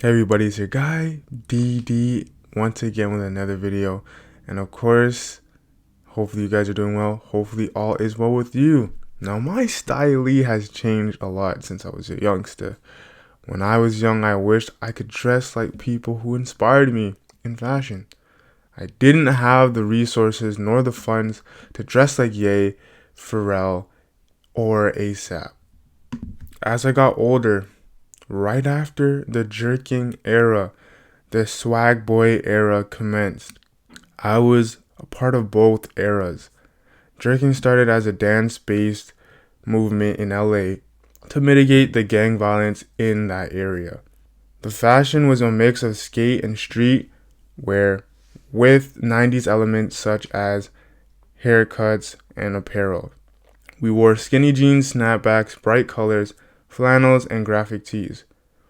Hey everybody, it's your guy DD once again with another video, and of course hopefully you guys are doing well. Hopefully all is well with you. Now my style has changed a lot since I was a youngster. When I was young, I wished I could dress like people who inspired me in fashion. I didn't have the resources nor the funds to dress like Ye, Pharrell, or ASAP. As I got older, right after the jerking era, the Swagboy era commenced. I was a part of both eras. Jerking started as a dance-based movement in LA to mitigate the gang violence in that area. The fashion was a mix of skate and street wear with 90s elements such as haircuts and apparel. We wore skinny jeans, snapbacks, bright colors, flannels, and graphic tees.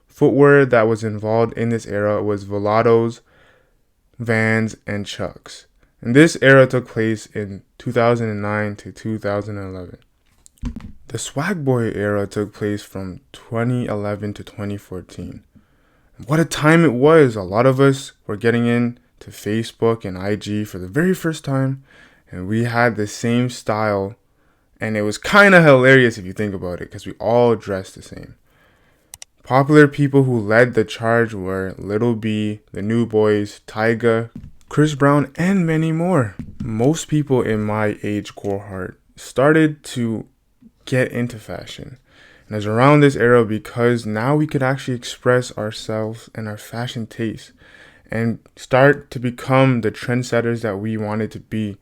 Footwear that was involved in this era was Velados, Vans, and Chucks. And this era took place in 2009 to 2011. The Swagboy era took place from 2011 to 2014. What a time it was! A lot of us were getting into Facebook and IG for the very first time, and we had the same style, and it was kind of hilarious if you think about it, because we all dressed the same. Popular people who led the charge were Lil B, The New Boys, Tyga, Chris Brown, and many more. Most people in my age cohort started to get into fashion. And it's around this era because now we could actually express ourselves and our fashion taste and start to become the trendsetters that we wanted to be.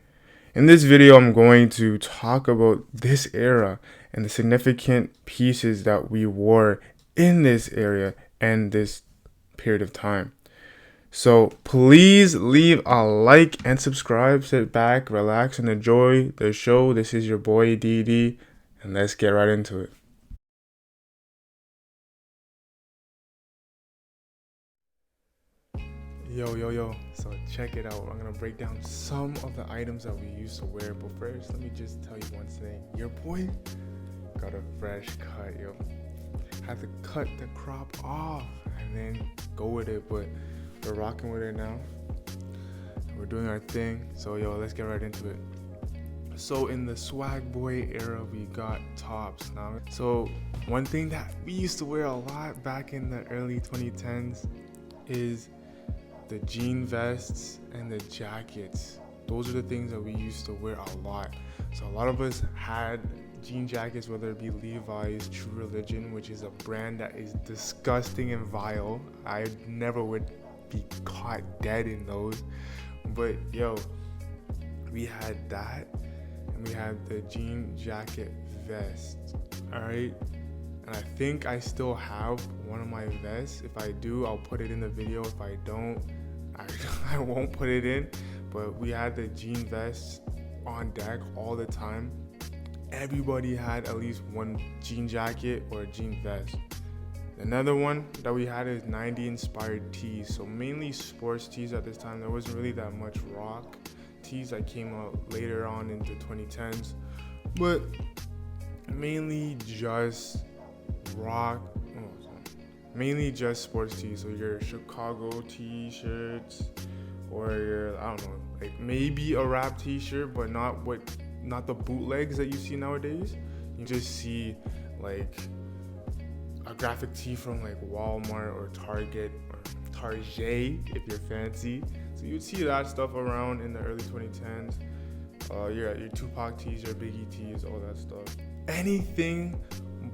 In this video, I'm going to talk about this era and the significant pieces that we wore in this area and this period of time. So please leave a like and subscribe. Sit back, relax, and enjoy the show. This is your boy DD, and let's get right into it. Yo. So check it out. I'm gonna break down some of the items that we used to wear. But first, let me just tell you one thing. Your boy got a fresh cut, yo. Had to cut the crop off and then go with it, but we're rocking with it now. We're doing our thing. So yo, let's get right into it. So in the Swagboy era, we got tops now. So one thing that we used to wear a lot back in the early 2010s is the jean vests and the jackets. Those are the things that we used to wear a lot. So a lot of us had jean jackets, whether it be Levi's, True Religion, which is a brand that is disgusting and vile. I never would be caught dead in those. But yo, we had that, and we had the jean jacket vest. Alright? And I think I still have one of my vests. If I do, I'll put it in the video. If I don't, I won't put it in. But we had the jean vests on deck all the time. Everybody had at least one jean jacket or a jean vest. Another one that we had is 90 inspired tees. So mainly sports tees at this time. There wasn't really that much rock tees that came out later on into 2010s. But mainly just mainly just sports tees. So your Chicago t-shirts or your, I don't know, like maybe a rap t-shirt, but not the bootlegs that you see nowadays. You just see like a graphic tee from like Walmart or Target or Target if you're fancy. So you'd see that stuff around in the early 2010s. Your Tupac tees, your Biggie tees, all that stuff. Anything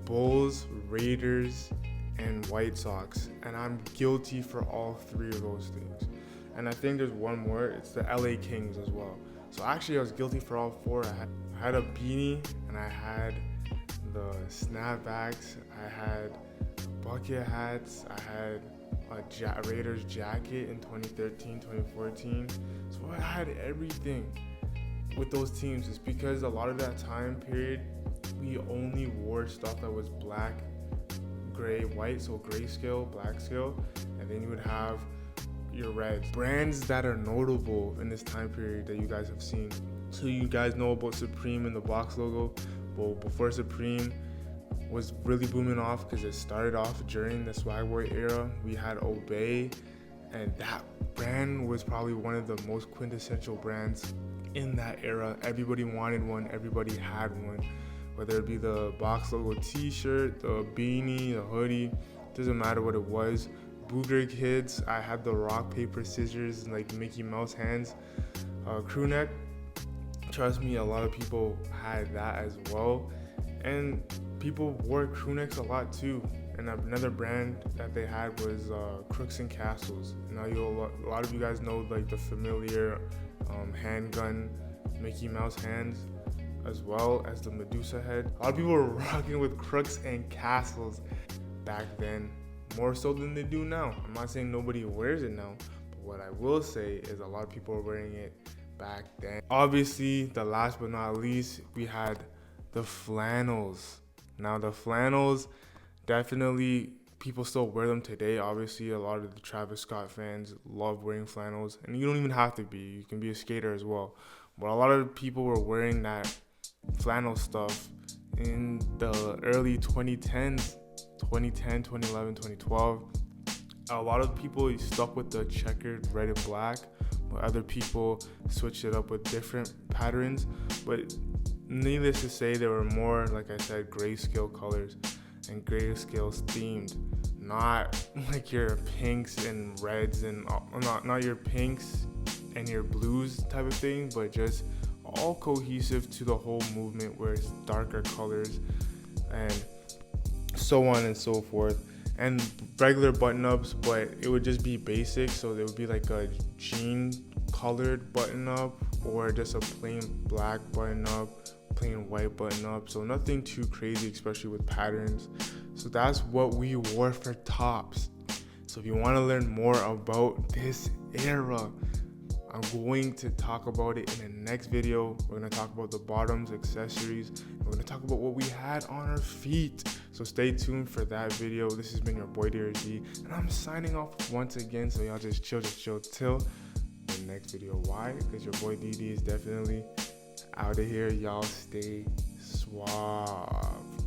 Bulls, Raiders, and White Sox. And I'm guilty for all three of those things. And I think there's one more. It's the LA Kings as well. So actually I was guilty for all four. I had a beanie, and I had the snapbacks, I had bucket hats, I had a Raiders jacket in 2013, 2014. So I had everything with those teams. It's because a lot of that time period, we only wore stuff that was black, gray, white, so grayscale, black scale, and then you would have your reds. Brands that are notable in this time period that you guys have seen. So you guys know about Supreme and the box logo. Well, before Supreme, was really booming off because it started off during the Swagboy era. We had Obey, and that brand was probably one of the most quintessential brands in that era. Everybody wanted one, everybody had one, whether it be the box logo t-shirt, the beanie, the hoodie, doesn't matter what it was. Booger kids, I had the rock, paper, scissors, like Mickey Mouse hands. Crew neck, trust me, a lot of people had that as well, and people wore crew necks a lot too. And another brand that they had was Crooks and Castles. Now a lot of you guys know like the familiar handgun Mickey Mouse hands, as well as the Medusa head. A lot of people were rocking with Crooks and Castles back then, more so than they do now. I'm not saying nobody wears it now, but what I will say is a lot of people are wearing it back then. Obviously, the last but not least, we had the flannels. Now the flannels, definitely people still wear them today. Obviously, a lot of the Travis Scott fans love wearing flannels, and you don't even have to be. You can be a skater as well. But a lot of people were wearing that flannel stuff in the early 2010s, 2010, 2011, 2012. A lot of people stuck with the checkered red and black, but other people switched it up with different patterns. But needless to say, there were more, like I said, grayscale colors and grayscale themed, not like your pinks and reds and not your pinks and your blues type of thing, but just all cohesive to the whole movement where it's darker colors and so on and so forth. And regular button-ups, but it would just be basic, so there would be like a jean colored button-up or just a plain black button-up, plain white button-up, so nothing too crazy, especially with patterns. So that's what we wore for tops. So if you want to learn more about this era, I'm going to talk about it in the next video. We're going to talk about the bottoms, accessories, and we're going to talk about what we had on our feet. So stay tuned for that video. This has been your boy Darius, and I'm signing off once again. So y'all just chill till the next video. Why? Because your boy DD is definitely out of here. Y'all stay suave.